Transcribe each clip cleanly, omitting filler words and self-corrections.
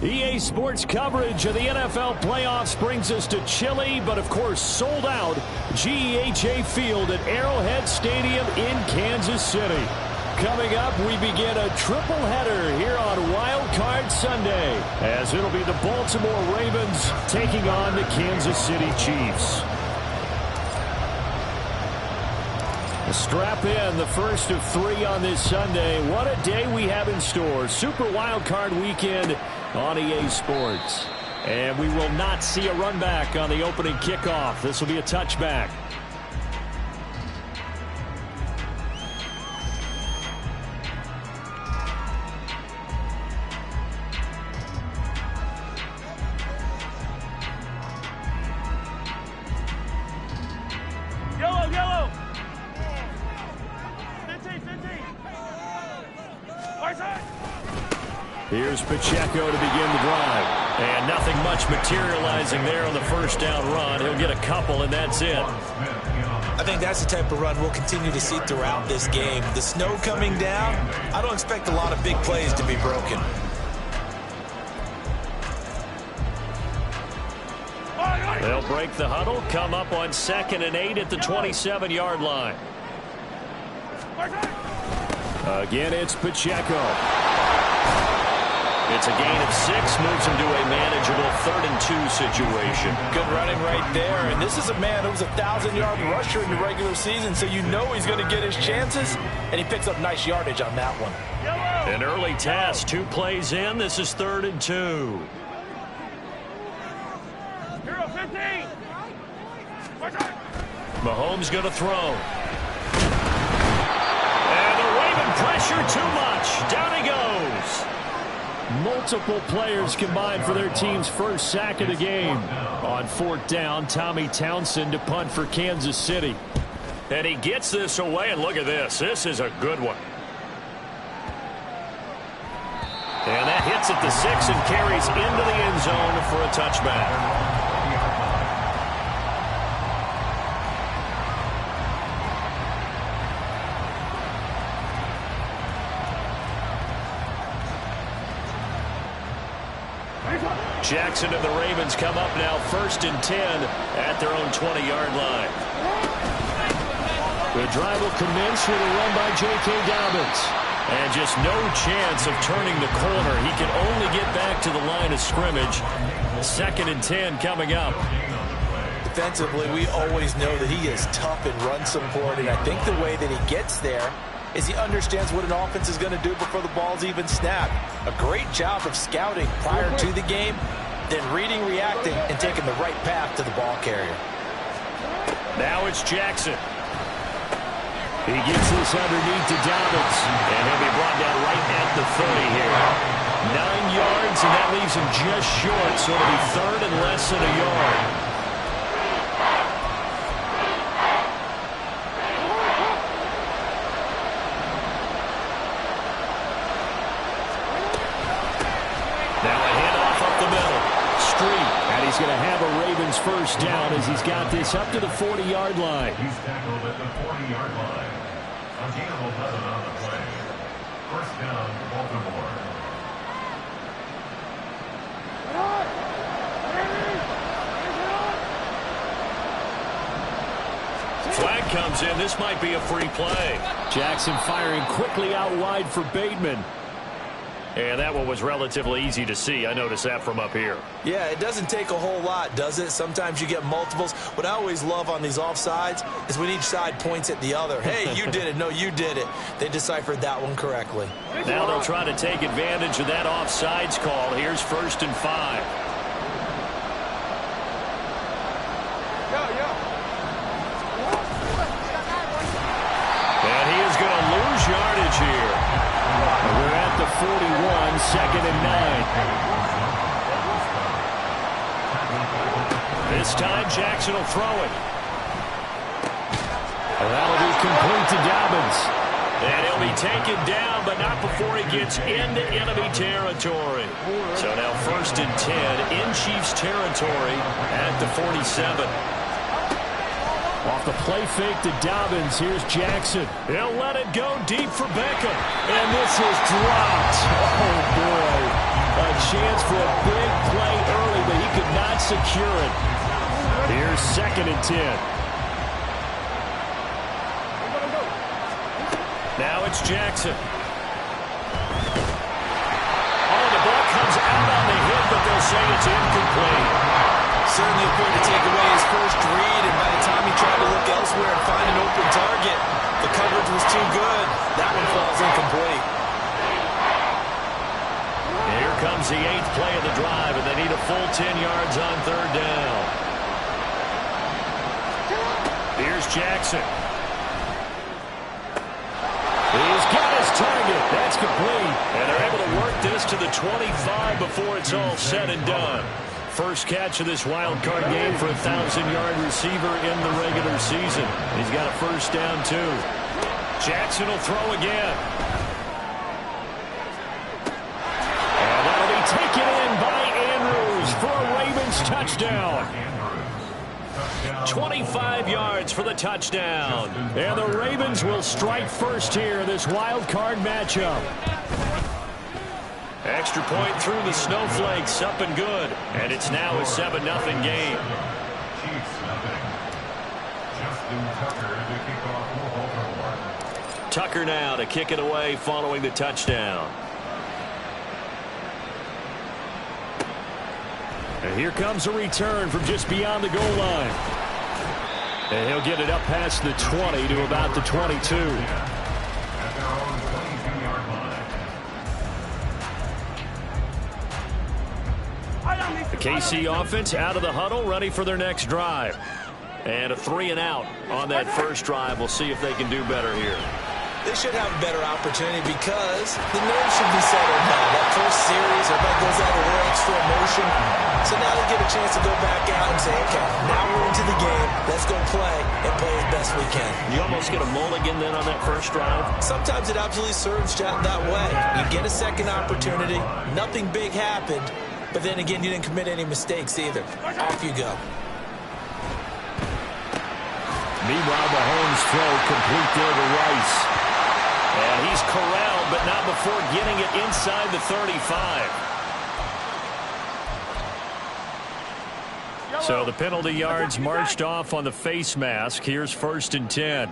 EA Sports coverage of the NFL playoffs brings us to chilly, but of course sold out GEHA Field at Arrowhead Stadium in Kansas City. Coming up, we begin a triple header here on Wildcard Sunday, as it'll be the Baltimore Ravens taking on the Kansas City Chiefs. Strap in, the first of 3 on this Sunday. What a day we have in store. Super Wildcard Weekend on EA Sports. And we will not see a run back on the opening kickoff. This will be a touchback. Yellow. Here's Pacheco to begin the drive. And nothing much materializing there on the first down run. He'll get a couple, and that's it. I think that's the type of run we'll continue to see throughout this game. The snow coming down, I don't expect a lot of big plays to be broken. They'll break the huddle, come up on 2nd and 8 at the 27-yard line. Again, it's Pacheco. It's a gain of 6, moves him to a manageable 3rd and 2 situation. Good running right there, and this is a man who was a 1,000-yard rusher in the regular season, so you know he's going to get his chances, and he picks up nice yardage on that one. An early task, 2 plays in, this is 3rd and 2. Mahomes going to throw. And the Raven pressure too much. Down he goes. Multiple players combined for their team's first sack of the game. On 4th down, Tommy Townsend to punt for Kansas City. And he gets this away, and look at this. This is a good one. And that hits at the 6 and carries into the end zone for a touchback. Jackson and the Ravens come up now 1st and 10 at their own 20-yard line. The drive will commence with a run by J.K. Dobbins. And just no chance of turning the corner. He can only get back to the line of scrimmage. 2nd and 10 coming up. Defensively, we always know that he is tough and run support, and I think the way that he gets there is he understands what an offense is going to do before the ball's even snapped. A great job of scouting prior to the game, then reading, reacting, and taking the right path to the ball carrier. Now it's Jackson. He gets this underneath to Dobbins, and he'll be brought down right at the 30 here. 9 yards, and that leaves him just short, so it'll be 3rd and less than a yard. He's going to have a Ravens first down as he's got this up to the 40-yard line. He's tackled at the 40-yard line. A gain of 11 on the play. First down, Baltimore. Flag comes in. This might be a free play. Jackson firing quickly out wide for Bateman. And that one was relatively easy to see. I noticed that from up here. Yeah, it doesn't take a whole lot, does it? Sometimes you get multiples. What I always love on these offsides is when each side points at the other. Hey, you did it. No, you did it. They deciphered that one correctly. Now they'll try to take advantage of that offsides call. Here's 1st and 5. And he is going to lose yardage here. We're at the 41, 2nd and 9. This time Jackson will throw it. And that'll be complete to Dobbins. And he'll be taken down, but not before he gets into enemy territory. So now 1st and 10 in Chiefs territory at the 47. Off the play fake to Dobbins. Here's Jackson. He'll let it go deep for Beckham. And this is dropped. Oh, boy. A chance for a big play early, but he could not secure it. Here's 2nd and 10. Now it's Jackson. Oh, the ball comes out on the hit, but they'll say it's incomplete. Certainly appeared to take away his first read, and by the time he tried to look elsewhere and find an open target, the coverage was too good. That one falls incomplete. Here comes the 8th play of the drive, and they need a full 10 yards on 3rd down. Here's Jackson. He's got his target. That's complete. And they're able to work this to the 25 before it's all said and done. First catch of this wild card game for a 1,000-yard receiver in the regular season. He's got a first down, too. Jackson will throw again. And that'll be taken in by Andrews for a Ravens touchdown. 25 yards for the touchdown. And the Ravens will strike first here in this wild card matchup. Extra point through the snowflakes, up and good. And it's now a 7-0 game. Tucker now to kick it away following the touchdown. And here comes a return from just beyond the goal line. And he'll get it up past the 20 to about the 22. The KC offense out of the huddle, ready for their next drive. And a 3-and-out on that first drive. We'll see if they can do better here. They should have a better opportunity because the nerves should be settled now. That first series, everybody goes out a little extra emotion. So now they get a chance to go back out and say, okay, now we're into the game. Let's go play and play as best we can. You almost get a mulligan then on that first drive? Sometimes it absolutely serves that way. You get a second opportunity. Nothing big happened. But then again, you didn't commit any mistakes either. Off you go. Meanwhile, Mahomes' throw complete there to Rice. And he's corralled, but not before getting it inside the 35. So the penalty yards marched off on the face mask. Here's 1st and 10.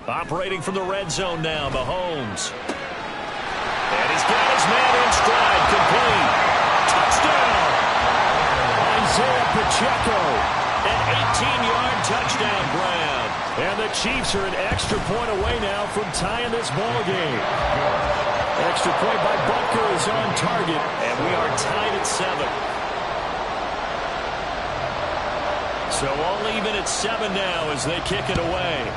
Operating from the red zone now, Mahomes. And he's got his man in stride, complete. Touchdown! Isaiah Pacheco, an 18-yard touchdown grab. And the Chiefs are an extra point away now from tying this ball game. Extra point by Butker is on target, and we are tied at 7. So all even at 7 now as they kick it away.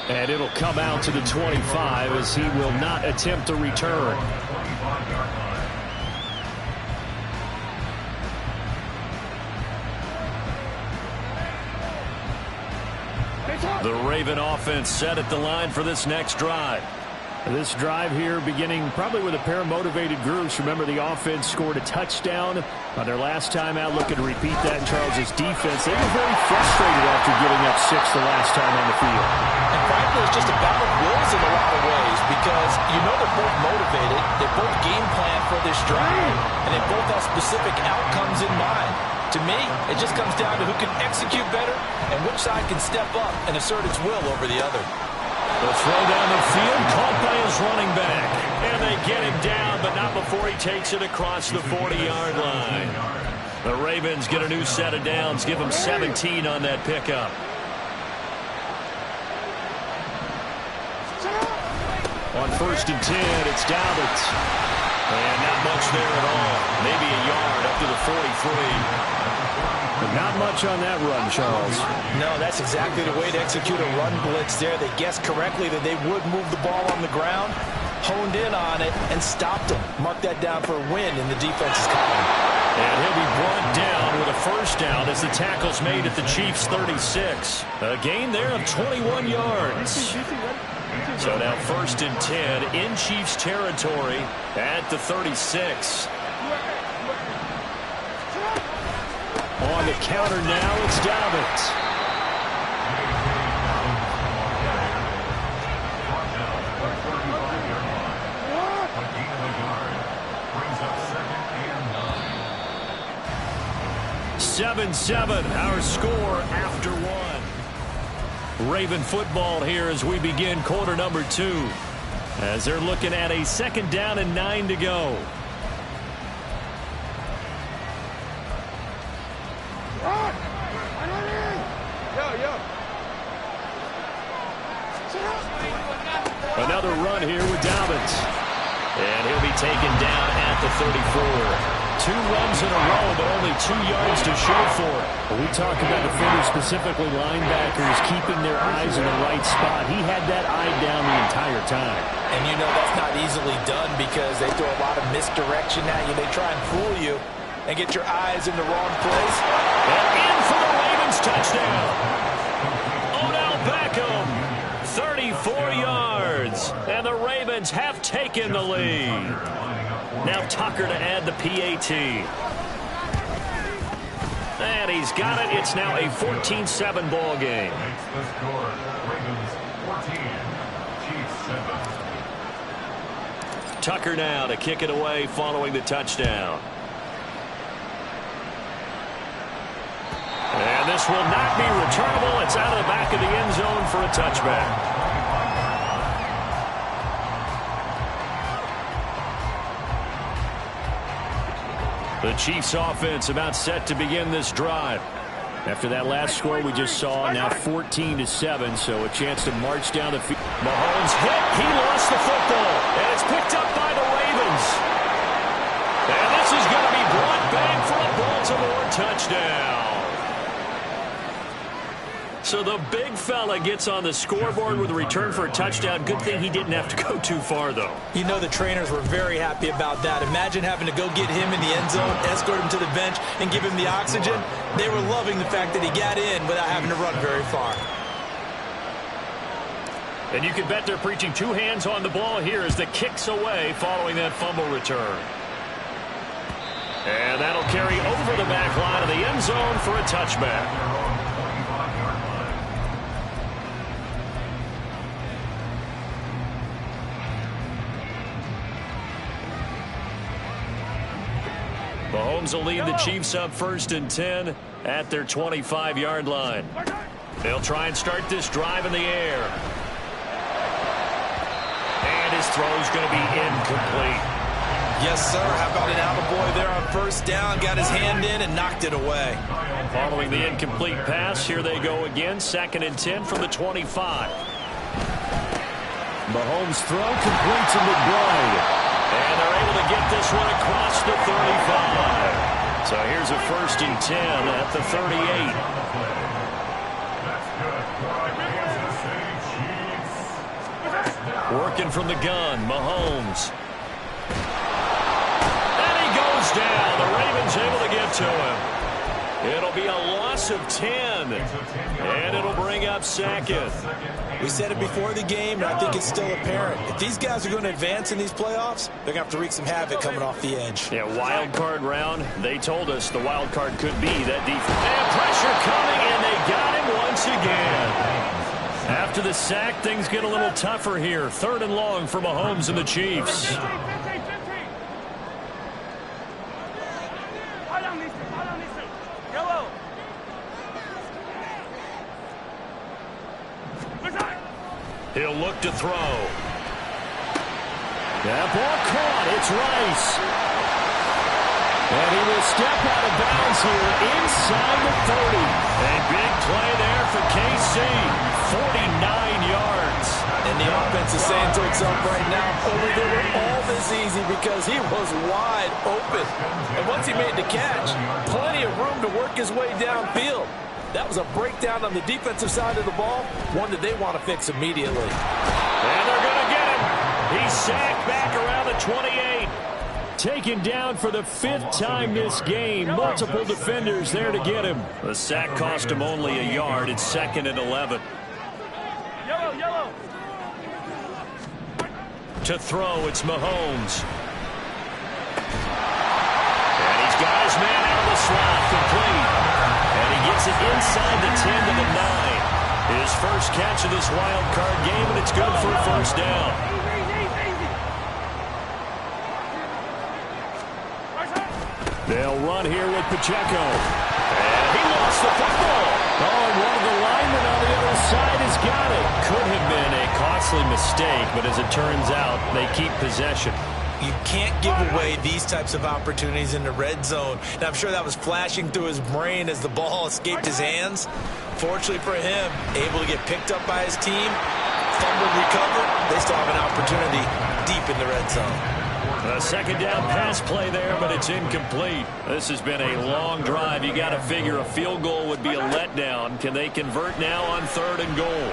And it'll come out to the 25 as he will not attempt a return. The Raven offense set at the line for this next drive. This drive here beginning probably with a pair of motivated groups. Remember, the offense scored a touchdown on their last time out. Looking to repeat that in Charles's defense. They were very frustrated after giving up 6 the last time on the field. And frankly, it's just a battle of wills in a lot of ways because you know they're both motivated. They both game plan for this drive, and they both have specific outcomes in mind. To me, it just comes down to who can execute better and which side can step up and assert its will over the other. The throw down the field, caught by his running back. And they get him down, but not before he takes it across the 40-yard line. The Ravens get a new set of downs, give them 17 on that pickup. On 1st and 10, it's Dobbins. And not much there at all. Maybe a yard up to the 43. But not much on that run, Charles. No, that's exactly the way to execute a run blitz there. They guessed correctly that they would move the ball on the ground, honed in on it, and stopped them. Mark that down for a win in the defense's column. And he'll be brought down with a first down as the tackle's made at the Chiefs' 36. A gain there of 21 yards. So now 1st and 10 in Chiefs territory at the 36. On the counter now, it's Dobbins. 7-7, our score after one. Raven football here as we begin quarter number 2. As they're looking at a 2nd down and 9 to go. Another run here with Dobbins. And he'll be taken down at the 34. 2 runs in a row, but only 2 yards to show for it. When we talk about defenders, specifically linebackers, keeping their eyes in the right spot, he had that eye down the entire time. And you know that's not easily done because they throw a lot of misdirection at you. They try and fool you and get your eyes in the wrong place. And in for the Ravens touchdown. Odell Beckham, 34 yards. And the Ravens have taken the lead. Now Tucker to add the PAT. And he's got it. It's now a 14-7 ball game. The score, Ravens 14, Chiefs 7. Tucker now to kick it away following the touchdown. And this will not be returnable. It's out of the back of the end zone for a touchback. The Chiefs offense about set to begin this drive. After that last score we just saw, now 14-7, so a chance to march down the field. Mahomes hit. He lost the football, and it's picked up by the Ravens. And this is going to be brought back for a Baltimore touchdown. So the big fella gets on the scoreboard with a return for a touchdown. Good thing he didn't have to go too far, though. You know the trainers were very happy about that. Imagine having to go get him in the end zone, escort him to the bench, and give him the oxygen. They were loving the fact that he got in without having to run very far. And you can bet they're preaching 2 hands on the ball here as the kick's away following that fumble return. And that'll carry over the back line of the end zone for a touchback. Mahomes will lead the Chiefs up 1st and 10 at their 25-yard line. They'll try and start this drive in the air. And his throw's going to be incomplete. Yes, sir. How about an attaboy there on 1st down? Got his hand in and knocked it away. Following the incomplete pass, here they go again. 2nd and 10 from the 25. Mahomes' throw complete to McBride. And they're able to get this one across the 35. So here's a 1st and 10 at the 38. Working from the gun, Mahomes. And he goes down. The Ravens able to get to him. It'll be a loss of 10. And it'll bring up 2nd. We said it before the game, and I think it's still apparent. If these guys are going to advance in these playoffs, they're going to have to wreak some havoc coming off the edge. Yeah, wild card round. They told us the wild card could be that defense. And pressure coming, and they got him once again. After the sack, things get a little tougher here. 3rd and long for Mahomes and the Chiefs. He'll look to throw. That ball caught. It's Rice. And he will step out of bounds here inside the 30. A big play there for KC. 49 yards. And the offense is saying to itself right now, only they were all this easy because he was wide open. And once he made the catch, plenty of room to work his way downfield. That was a breakdown on the defensive side of the ball, one that they want to fix immediately. And they're going to get him. He's sacked back around the 28. Taken down for the 5th time this game. Multiple defenders there to get him. The sack cost him only a yard. It's 2nd and 11. Yellow. To throw, it's Mahomes. And he's got his man out of the slot, complete. And he gets it inside the 10 to the 9. His first catch of this wild card game, and it's good for a 1st down. They'll run here with Pacheco. And he lost the football. Oh, and one of the linemen on the other side has got it. Could have been a costly mistake, but as it turns out, they keep possession. You can't give away these types of opportunities in the red zone. And I'm sure that was flashing through his brain as the ball escaped his hands. Fortunately for him, able to get picked up by his team, fumbled, recovered. They still have an opportunity deep in the red zone. A second down pass play there, but it's incomplete. This has been a long drive. You got to figure a field goal would be a letdown. Can they convert now on 3rd and goal?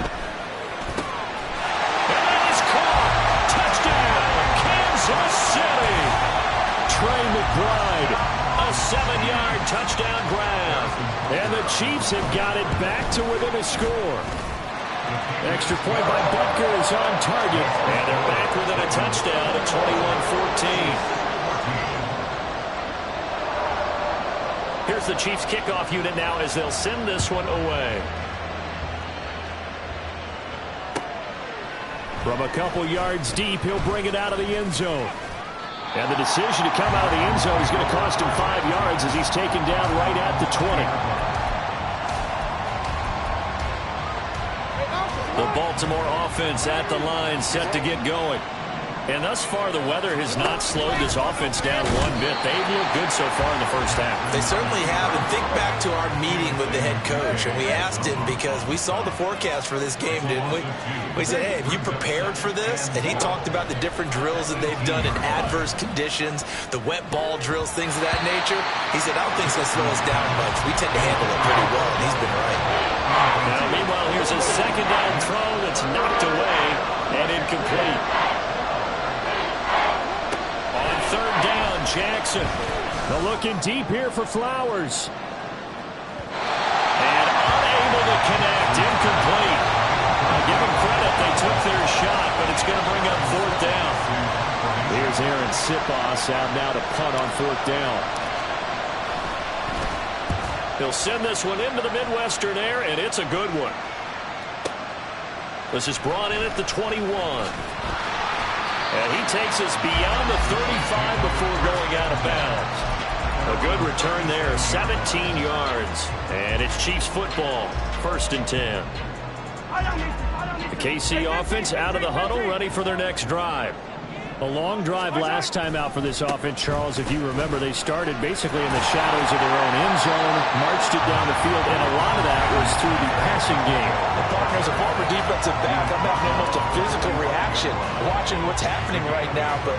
And that is caught. Touchdown, Kansas City. Trey McBride, a 7-yard touchdown grab. And the Chiefs have got it back to within a score. Extra point by Butker is on target. And they're back within a touchdown at 21-14. Here's the Chiefs kickoff unit now as they'll send this one away. From a couple yards deep, he'll bring it out of the end zone. And the decision to come out of the end zone is going to cost him 5 yards as he's taken down right at the 20. The Baltimore offense at the line set to get going. And thus far, the weather has not slowed this offense down one bit. They've looked good so far in the first half. They certainly have. And think back to our meeting with the head coach. And we asked him because we saw the forecast for this game, didn't we? We said, hey, have you prepared for this? And he talked about the different drills that they've done in adverse conditions, the wet ball drills, things of that nature. He said, I don't think it's going to slow us down much. We tend to handle it pretty well, and he's been right. Now, meanwhile, here's a second down throw that's knocked away and incomplete. Jackson. They're looking deep here for Flowers. And unable to connect. Incomplete. I'll give them credit. They took their shot, but it's going to bring up 4th down. Here's Aaron Sipos out now to punt on 4th down. He'll send this one into the Midwestern air, and it's a good one. This is brought in at the 21. And he takes us beyond the 35 before going out of bounds. A good return there, 17 yards. And it's Chiefs football, 1st and 10. The KC offense out of the huddle, ready for their next drive. A long drive last time out for this offense, Charles. If you remember, they started basically in the shadows of their own end zone, marched it down the field, and a lot of that was through the passing game. The partner is a former defensive back. I'm having almost a physical reaction watching what's happening right now, but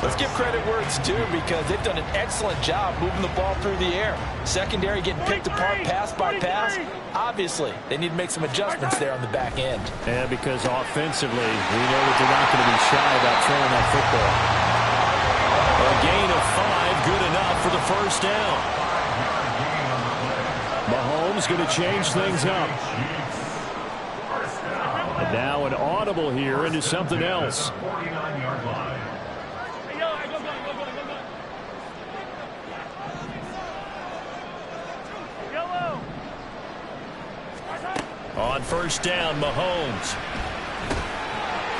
let's give credit where it's due because they've done an excellent job moving the ball through the air. Secondary getting picked apart pass by pass. Obviously, they need to make some adjustments there on the back end. Yeah, because offensively, we know that they're not going to be shy about throwing that football. A gain of 5, good enough for the 1st down. Mahomes going to change things up. And now an audible here into something else. On 1st down, Mahomes.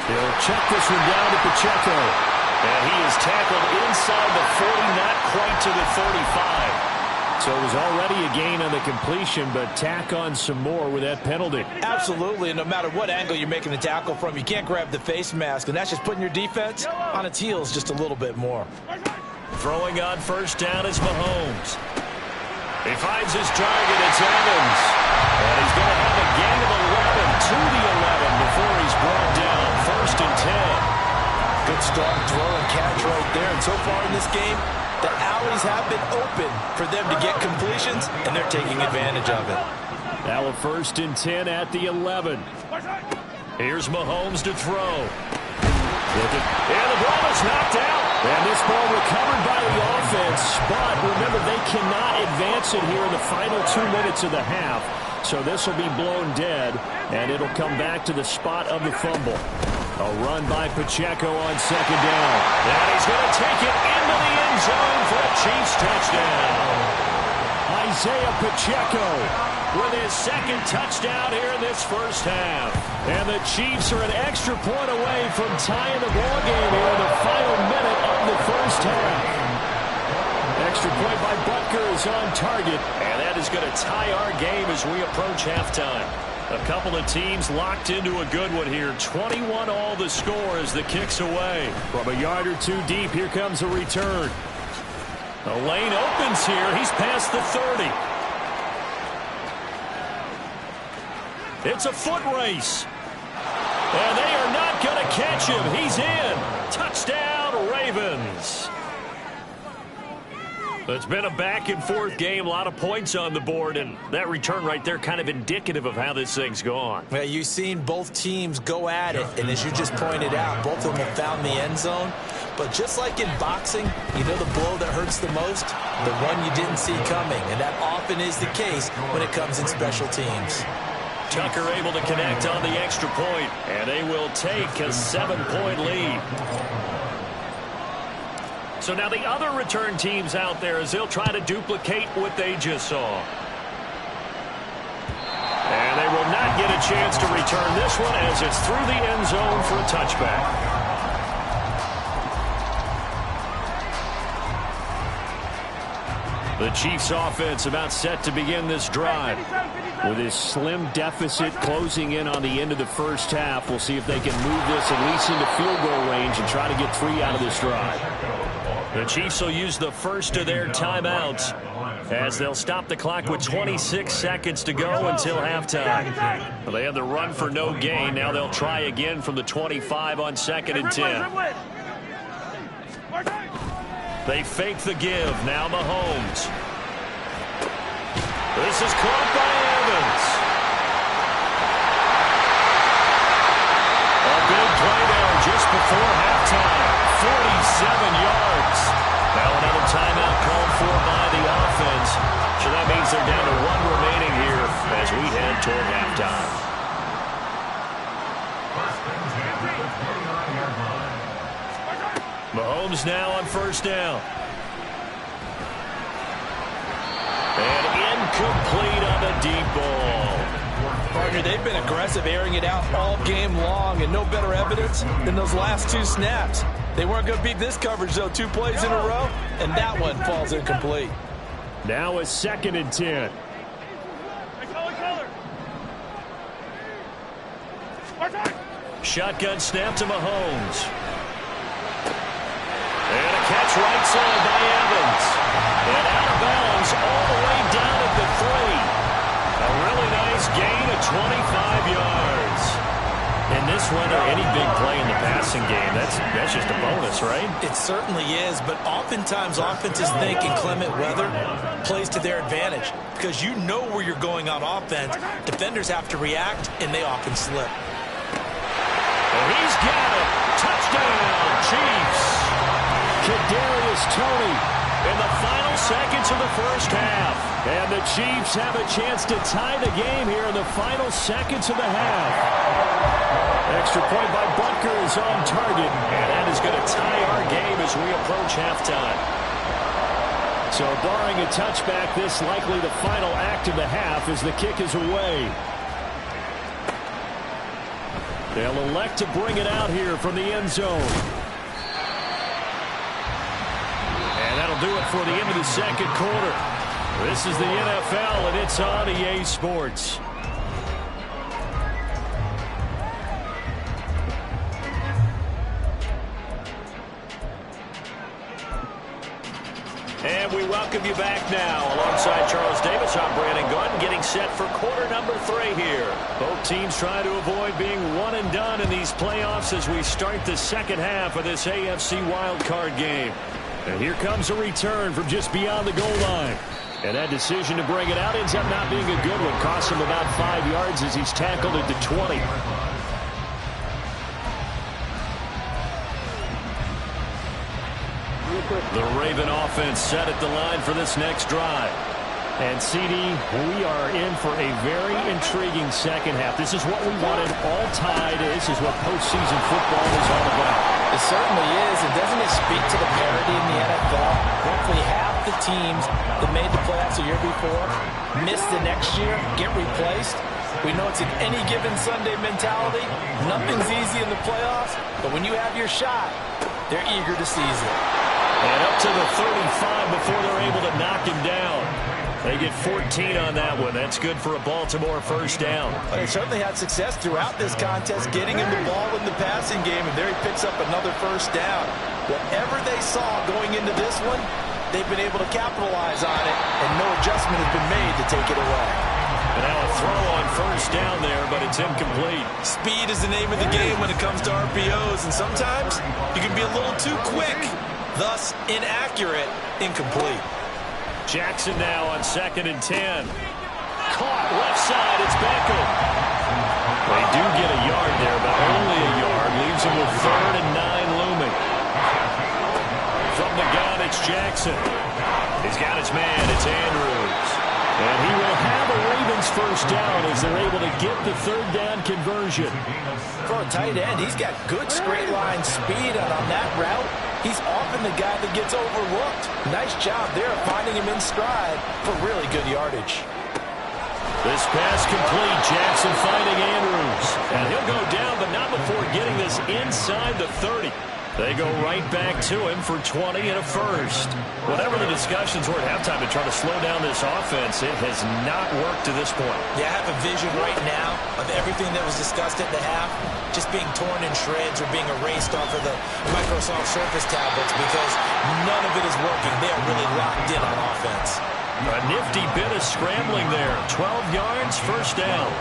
He'll check this one down to Pacheco. And he is tackled inside the 40, not quite to the 35. So it was already a gain on the completion, but tack on some more with that penalty. Absolutely, and no matter what angle you're making the tackle from, you can't grab the face mask, and that's just putting your defense on its heels just a little bit more. Throwing on 1st down is Mahomes. He finds his target, it's Evans. And he's going to have a gain of 11 to the 11 before he's brought down. 1st and 10. Good strong throw and catch right there. And so far in this game, the alleys have been open for them to get completions, and they're taking advantage of it. Now a 1st and 10 at the 11. Here's Mahomes to throw. And the ball is knocked out. And this ball recovered by the offense. But remember, they cannot advance it here in the final 2 minutes of the half. So this will be blown dead, and it'll come back to the spot of the fumble. A run by Pacheco on 2nd down. And he's going to take it into the end zone for a Chiefs touchdown. Isaiah Pacheco with his 2nd touchdown here in this 1st half. And the Chiefs are an extra point away from tying the ball game here in the final minute of the 1st half. extra point by Butker is on target. And that is going to tie our game as we approach halftime. A couple of teams locked into a good one here. 21 all the score as the kick's away. From a yard or two deep, here comes a return. The lane opens here. He's past the 30. It's a foot race. And they are not going to catch him. He's in. Touchdown, Ravens. It's been a back-and-forth game, a lot of points on the board, and that return right there kind of indicative of how this thing's gone. Well, you've seen both teams go at it, and as you just pointed out, both of them have found the end zone. But just like in boxing, you know the blow that hurts the most? The one you didn't see coming, and that often is the case when it comes in special teams. Tucker able to connect on the extra point, and they will take a 7-point lead. So now the other return teams out there as they'll try to duplicate what they just saw. And they will not get a chance to return this one as it's through the end zone for a touchback. The Chiefs offense about set to begin this drive. With his slim deficit closing in on the end of the first half, we'll see if they can move this at least into field goal range and try to get 3 out of this drive. The Chiefs will use the first of their timeouts as they'll stop the clock with 26 seconds to go until halftime. Well, they had the run for no gain. Now they'll try again from the 25 on 2nd and 10. They fake the give. Now Mahomes. This is caught by Evans. A big play there just before halftime. 47 yards. Now another timeout called for by the offense. So that means they're down to 1 remaining here as we head toward halftime. Mahomes now on first down. And incomplete on the deep ball. Partner, they've been aggressive, airing it out all game long, and no better evidence than those last 2 snaps. They weren't going to beat this coverage, though. 2 plays in a row, and that one falls incomplete. Now a 2nd and 10. Shotgun snap to Mahomes. And a catch right side by Evans. And out of bounds all the way down at the 3. A really nice gain of 25 yards. In this weather, any big play in the passing game, that's just a bonus, right? It certainly is, but oftentimes offenses think inclement weather plays to their advantage because you know where you're going on offense. Defenders have to react, and they often slip. And he's got it. Touchdown, Chiefs. Kadarius Toney in the final seconds of the first half. And the Chiefs have a chance to tie the game here in the final seconds of the half. Extra point by Butker is on target. And that is going to tie our game as we approach halftime. So barring a touchback, this likely the final act of the half as the kick is away. They'll elect to bring it out here from the end zone. And that'll do it for the end of the second quarter. This is the NFL, and it's on EA Sports. And we welcome you back now. Alongside Charles Davis, I'm Brandon Gordon, getting set for quarter number 3 here. Both teams trying to avoid being one and done in these playoffs as we start the second half of this AFC Wildcard game. And here comes a return from just beyond the goal line. And that decision to bring it out ends up not being a good one. Costs him about 5 yards as he's tackled at the 20. The Raven offense set at the line for this next drive. And CD, we are in for a very intriguing second half. This is what we wanted, all tied. This is what postseason football is all about. It certainly is, and doesn't it speak to the parity in the NFL? Roughly half the teams that made the playoffs a year before miss the next year, get replaced. We know it's an any given Sunday mentality. Nothing's easy in the playoffs, but when you have your shot, they're eager to seize it. And up to the 35 before they're able to knock him down. They get 14 on that one. That's good for a Baltimore first down. Well, they certainly had success throughout this contest getting him the ball in the passing game, and there he picks up another first down. Whatever they saw going into this one, they've been able to capitalize on it, and no adjustment has been made to take it away. And now a throw on first down there, but it's incomplete. Speed is the name of the game when it comes to RPOs, and sometimes you can be a little too quick, thus inaccurate, incomplete. Jackson now on 2nd and 10. Caught left side. It's Beckham. They do get a yard there, but only a yard. Leaves him with 3rd and 9 looming. From the gun, it's Jackson. He's got his man. It's Andrews. And he will have a Ravens first down as they're able to get the 3rd down conversion. For a tight end, he's got good straight line speed, and on that route, he's often the guy that gets overlooked. Nice job there of finding him in stride for really good yardage. This pass complete. Jackson finding Andrews. And he'll go down, but not before getting this inside the 30. They go right back to him for 20 and a first. Whatever the discussions were at halftime to try to slow down this offense, it has not worked to this point. Yeah, I have a vision right now of everything that was discussed at the half just being torn in shreds or being erased off of the Microsoft Surface tablets because none of it is working. They are really locked in on offense. A nifty bit of scrambling there. 12 yards, first down.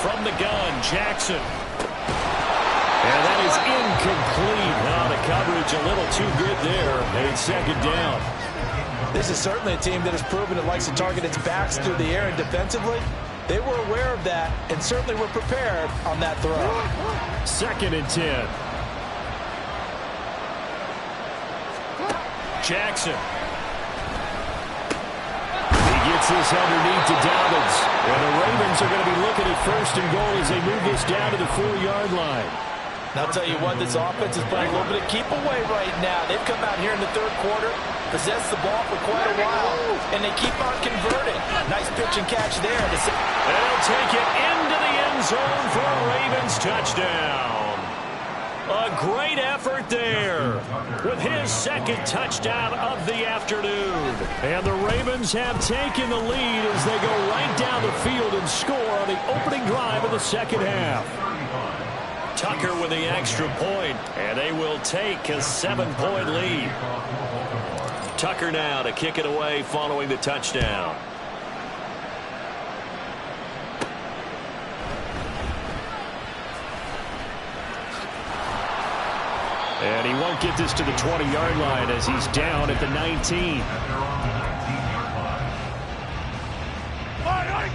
From the gun, Jackson. And that is incomplete. Now the coverage a little too good there. And it's 2nd down. This is certainly a team that has proven it likes to target its backs through the air, and defensively, they were aware of that and certainly were prepared on that throw. 2nd and 10. Jackson. Gets this underneath to Dobbins. And the Ravens are going to be looking at 1st and goal as they move this down to the 4-yard line. And I'll tell you what, this offense is playing a little bit of keep away right now. They've come out here in the 3rd quarter, possessed the ball for quite a while, and they keep on converting. Nice pitch and catch there. They'll take it into the end zone for a Ravens touchdown. A great effort there with his 2nd touchdown of the afternoon. And the Ravens have taken the lead as they go right down the field and score on the opening drive of the 2nd half. Tucker with the extra point, and they will take a 7-point lead. Tucker now to kick it away following the touchdown. And he won't get this to the 20-yard line as he's down at the 19.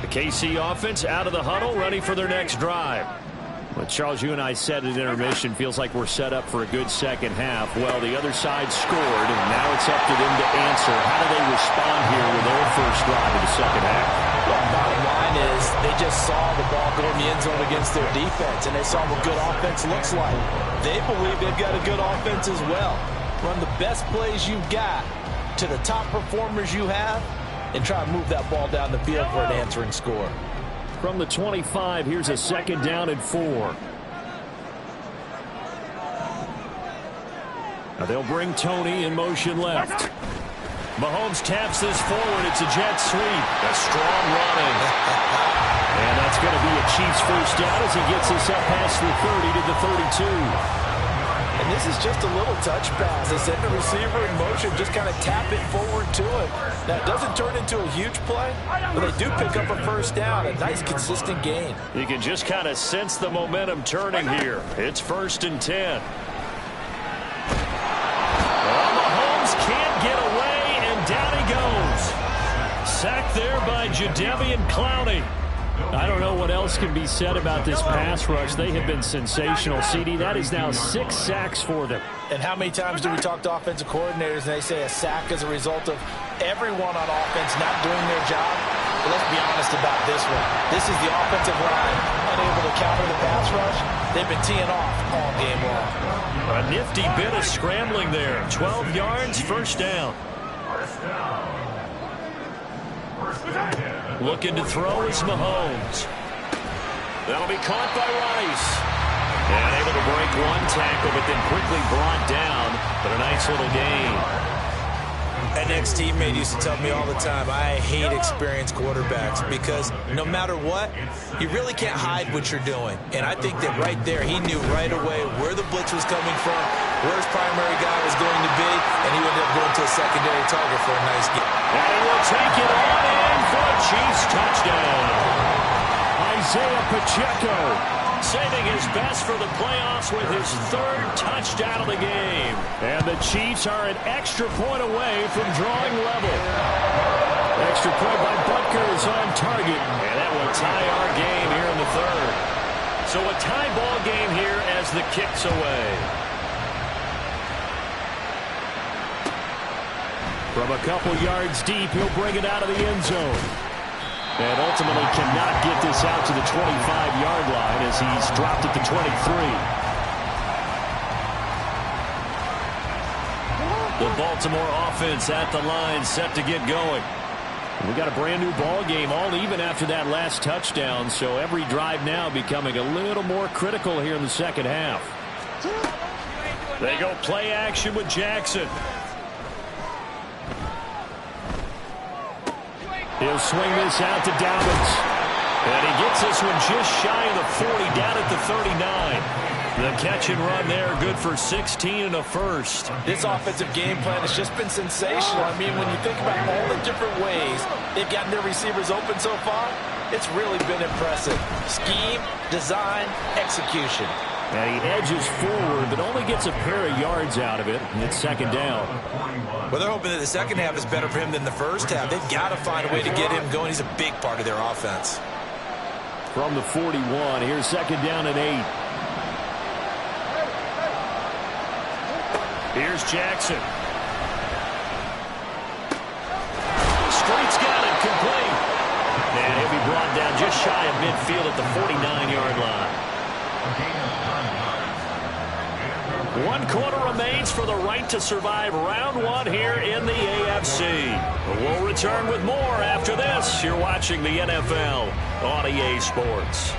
The KC offense out of the huddle, ready for their next drive. Well, Charles, you and I said at intermission, feels like we're set up for a good 2nd half. Well, the other side scored, and now it's up to them to answer. How do they respond here with their first drive of the 2nd half? Well, bottom line is they just saw the ball go in the end zone against their defense, and they saw what good offense looks like. They believe they've got a good offense as well. Run the best plays you've got to the top performers you have, and try to move that ball down the field for an answering score. From the 25, here's a 2nd down and 4. Now they'll bring Tony in motion left. Mahomes taps this forward. It's a jet sweep. A strong running. And that's going to be a Chiefs first down as he gets this up past the 30 to the 32. And this is just a little touch pass. They send the receiver in motion, just kind of tap it forward to him. Now, it doesn't turn into a huge play, but they do pick up a first down, a nice, consistent gain. You can just kind of sense the momentum turning here. It's 1st and 10. Well, Mahomes can't get away, and down he goes. Sacked there by Jadeveon Clowney. I don't know what else can be said about this pass rush. They have been sensational. CD, that is now 6 sacks for them. And how many times do we talk to offensive coordinators and they say a sack is a result of everyone on offense not doing their job? But let's be honest about this one. This is the offensive line unable to counter the pass rush. They've been teeing off all game long. A nifty bit of scrambling there. 12 yards, first down. Looking to throw is Mahomes. That'll be caught by Rice. And able to break one tackle, but then quickly brought down. But a nice little gain. An ex-teammate used to tell me all the time, I hate experienced quarterbacks because no matter what, you really can't hide what you're doing. And I think that right there, he knew right away where the blitz was coming from, where his primary guy was going to be, and he ended up going to a secondary target for a nice game. And he will take it on in for a Chiefs touchdown. Isaiah Pacheco saving his best for the playoffs with his third touchdown of the game. And the Chiefs are an extra point away from drawing level. Extra point by Butker is on target. And that will tie our game here in the third. So a tie ball game here as the kick's away. From a couple yards deep, he'll bring it out of the end zone. And ultimately cannot get this out to the 25-yard line as he's dropped at the 23. The Baltimore offense at the line, set to get going. We got a brand new ball game, all even after that last touchdown. So every drive now becoming a little more critical here in the second half. They go play action with Jackson. He'll swing this out to Dobbins. And he gets this one just shy of the 40, down at the 39. The catch and run there, good for 16 and a first. This offensive game plan has just been sensational. I mean, when you think about all the different ways they've gotten their receivers open so far, it's really been impressive. Scheme, design, execution. And he edges forward, but only gets a pair of yards out of it. It's second down. Well, they're hoping that the second half is better for him than the first half. They've got to find a way to get him going. He's a big part of their offense. From the 41, here's second down and 8. Here's Jackson. Street's got it, complete. And he'll be brought down just shy of midfield at the 49-yard line. 1 quarter remains for the right to survive round 1 here in the AFC. We'll return with more after this. You're watching the NFL on EA Sports.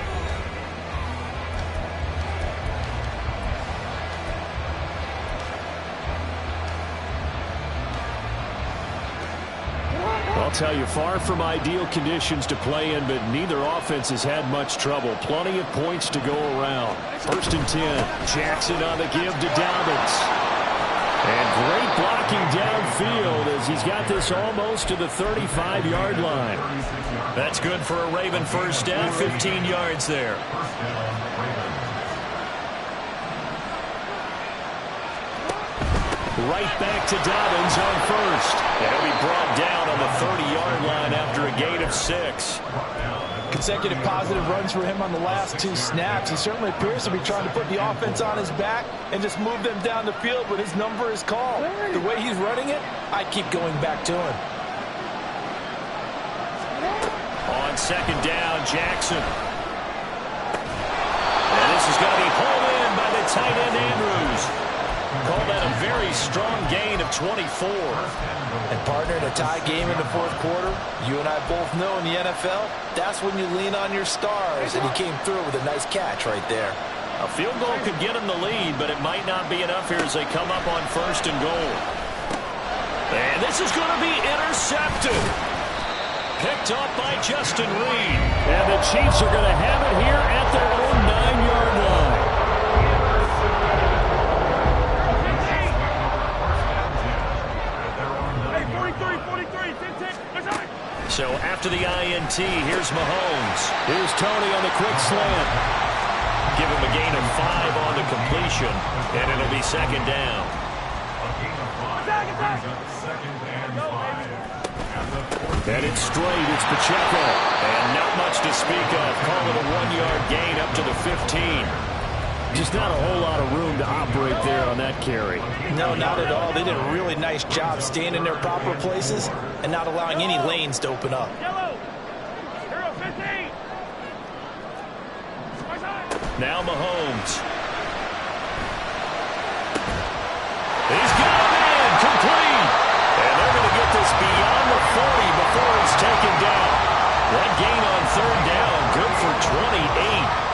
I'll tell you, far from ideal conditions to play in, but neither offense has had much trouble. Plenty of points to go around. First and 10. Jackson on the give to Dobbins. And great blocking downfield as he's got this almost to the 35-yard line. That's good for a Raven first down, 15 yards there. Right back to Dobbins on first. And he'll be brought down on the 30-yard line after a gain of 6. Consecutive positive runs for him on the last 2 snaps. He certainly appears to be trying to put the offense on his back and just move them down the field when his number is called. The way he's running it, I keep going back to him. On second down, Jackson. And this is going to be pulled in by the tight end, Andrews. Call that a very strong gain of 24. And partner, in a tie game in the 4th quarter, you and I both know in the NFL, that's when you lean on your stars, and he came through with a nice catch right there. A field goal could get him the lead, but it might not be enough here as they come up on first and goal. And this is going to be intercepted. Picked up by Justin Reed. And the Chiefs are going to have it here at their own 9-yard line. So after the INT, here's Mahomes. Here's Tony on the quick slant. Give him a gain of 5 on the completion, and it'll be second down. And it's straight. It's Pacheco. And not much to speak of. Call it a 1-yard gain up to the 15. Just not a whole lot of room to operate there on that carry. No, not at all. They did a really nice job staying in their proper places and not allowing any lanes to open up. Now Mahomes. He's got it in, complete. And they're going to get this beyond the 40 before it's taken down. That gain on third down, good for 28.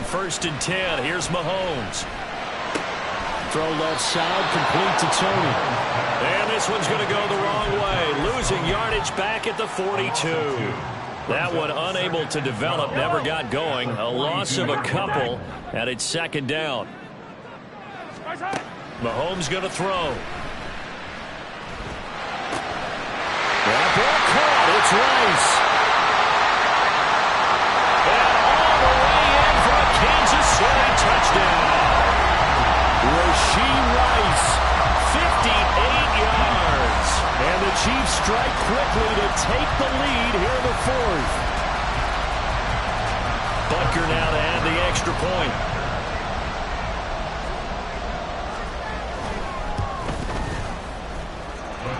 1st and 10. Here's Mahomes. Throw left side, complete to Tony. And this one's going to go the wrong way. Losing yardage back at the 42. That one unable to develop, never got going. A loss of a couple, and it's 2nd down. Mahomes going to throw. That ball caught. It's Rice. And all the way in for a Kansas City touchdown. Rasheed Rice, 58 yards. And the Chiefs strike quickly to take the lead here in the 4th. Butker now to add the extra point.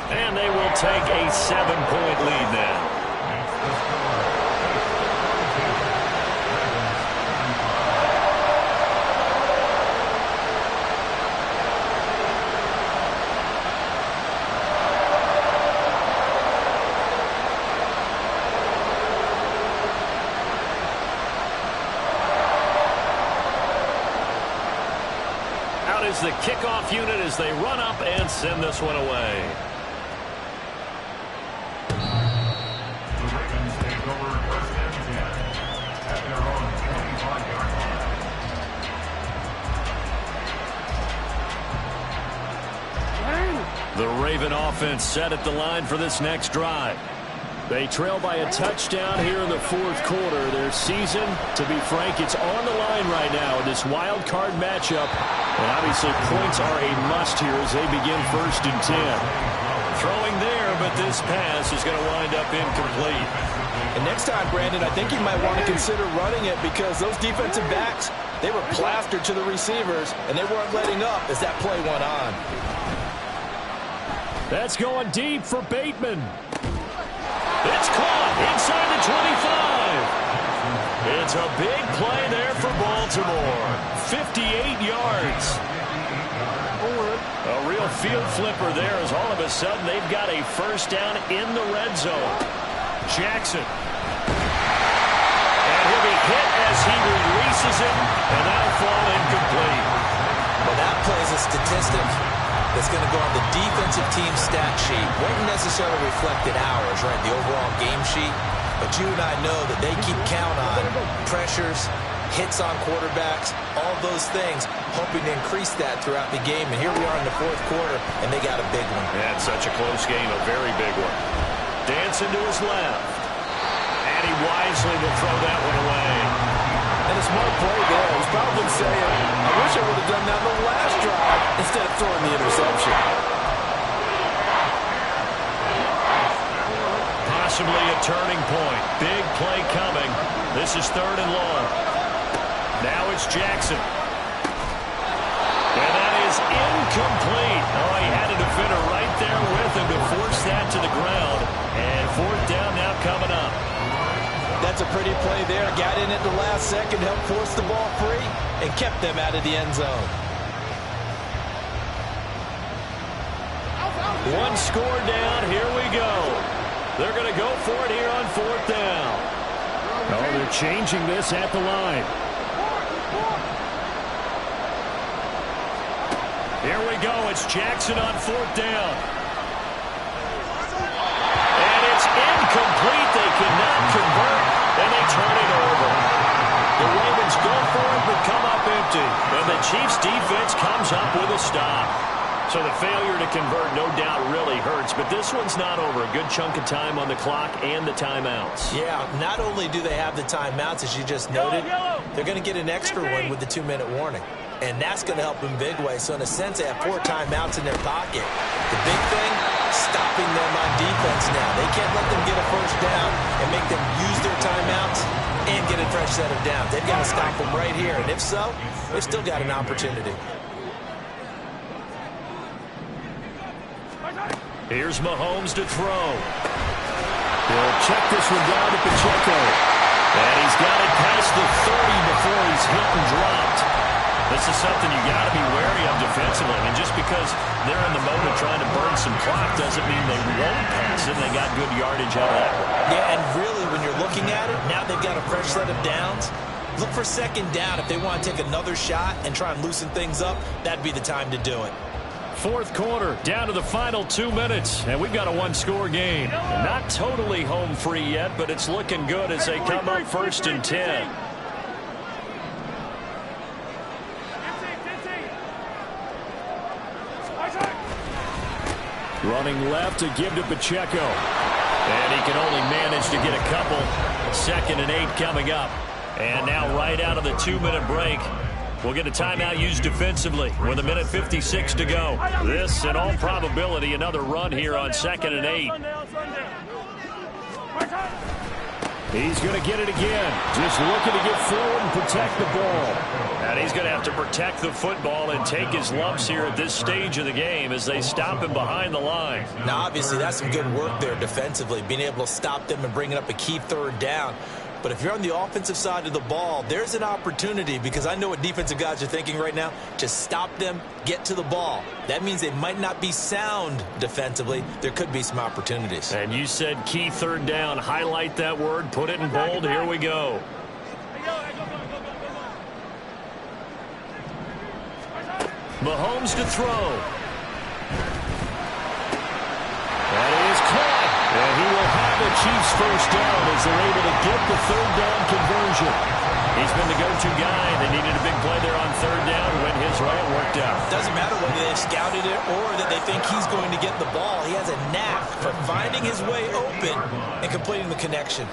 And they will take a 7-point lead now. Out is the kickoff unit as they run up and send this one away. The Raven offense set at the line for this next drive. They trail by a touchdown here in the 4th quarter. Their season, to be frank, it's on the line right now in this wild card matchup. And obviously points are a must here as they begin 1st and 10. Throwing there, but this pass is going to wind up incomplete. And next time, Brandon, I think you might want to consider running it because those defensive backs, they were plastered to the receivers, and they weren't letting up as that play went on. That's going deep for Bateman. It's caught inside the 25. It's a big play there for Baltimore. 58 yards. A real field flipper there as all of a sudden they've got a 1st down in the red zone. Jackson. And he'll be hit as he releases it, and that'll fall incomplete. Well, that plays a statistic that's going to go on the defensive team stat sheet. Won't necessarily reflect in ours, right, the overall game sheet. But you and I know that they keep count on pressures, hits on quarterbacks, all those things, hoping to increase that throughout the game. And here we are in the 4th quarter, and they got a big one. That's such a close game, a very big one. Dancing to his left. And he wisely will throw that one away. And a smart play there. He's probably saying, I wish I would have done that on the last drive instead of throwing the interception. Possibly a turning point. Big play coming. This is 3rd and long. Now it's Jackson. And that is incomplete. Oh, he had a defender right there with him to force that to the ground. And 4th down now coming up. That's a pretty play there. Got in at the last second, helped force the ball free, and kept them out of the end zone. One score down. Here we go. They're going to go for it here on 4th down. Oh, they're changing this at the line. Here we go. It's Jackson on 4th down. And it's incomplete. They cannot convert, and they turn it over. The Ravens go for it, but come up empty. And the Chiefs' defense comes up with a stop. So the failure to convert, no doubt, really hurts. But this one's not over. A good chunk of time on the clock and the timeouts. Yeah, not only do they have the timeouts, as you just noted, they're going to get an extra one with the 2-minute warning. And that's going to help in big way. So in a sense, they have 4 timeouts in their pocket. The big thing, stopping them on defense now. They can't let them get a 1st down and make them use their timeouts and get a fresh set of downs. They've got to stop them right here. And if so, they've still got an opportunity. Here's Mahomes to throw. He'll check this one down to Pacheco. And he's got it past the 30 before he's hit and dropped. This is something you got to be wary of defensively. And just because they're in the mode of trying to burn some clock doesn't mean they won't pass it. They got good yardage out of that one. Yeah, and really, when you're looking at it, now they've got a fresh set of downs. Look for second down. If they want to take another shot and try and loosen things up, that'd be the time to do it. Fourth quarter, down to the final 2 minutes, and we've got a one-score game. Not totally home free yet, but it's looking good as they come up 1st and 10. Running left to give to Pacheco. And he can only manage to get a couple. 2nd and 8 coming up. And now right out of the 2-minute break, we'll get a timeout used defensively with 1:56 to go. This, in all probability, another run here on 2nd and 8. He's going to get it again. Just looking to get forward and protect the ball. And he's going to have to protect the football and take his lumps here at this stage of the game as they stop him behind the line. Now, obviously, that's some good work there defensively, being able to stop them and bringing up a key 3rd down. But if you're on the offensive side of the ball, there's an opportunity, because I know what defensive guys are thinking right now. Just stop them, get to the ball. That means they might not be sound defensively. There could be some opportunities. And you said key 3rd down. Highlight that word. Put it in bold. Here we go. Mahomes to throw. That is caught. And he will have the Chiefs first down as they're able to get the 3rd down conversion. He's been the go-to guy. They needed a big play there on 3rd down when his route worked out. Doesn't matter whether they've scouted it or that they think he's going to get the ball. He has a knack for finding his way open and completing the connection.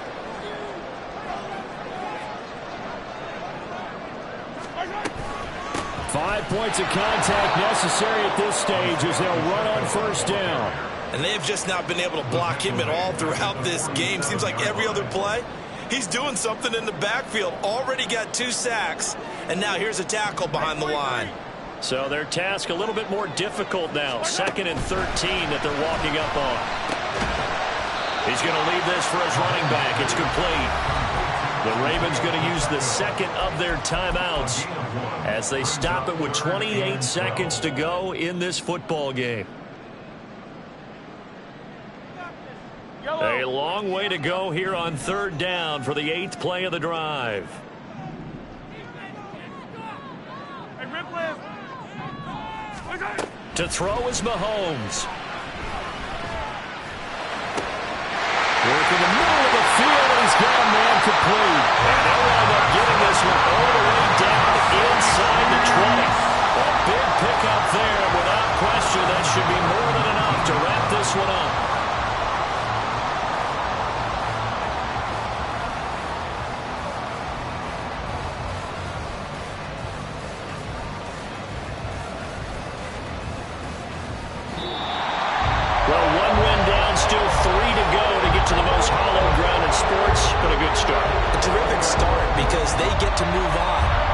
Five points of contact necessary at this stage as they'll run on 1st down. And they've just not been able to block him at all throughout this game. Seems like every other play, he's doing something in the backfield. Already got 2 sacks, and now here's a tackle behind the line. So their task a little bit more difficult now. 2nd and 13 that they're walking up on. He's going to leave this for his running back. It's complete. The Ravens going to use the 2nd of their timeouts as they stop it with 28 seconds to go in this football game. A long way to go here on 3rd down for the 8th play of the drive. To throw is Mahomes. Working the middle of the field, and he's got a man complete. And they'll end up getting this one all the way down inside the 20. A big pickup there. Without question, that should be more than enough to wrap this one up. Well, 1 win down, still 3 to go to get to the most hallowed ground in sports, but a good start. A terrific start because they get to move on.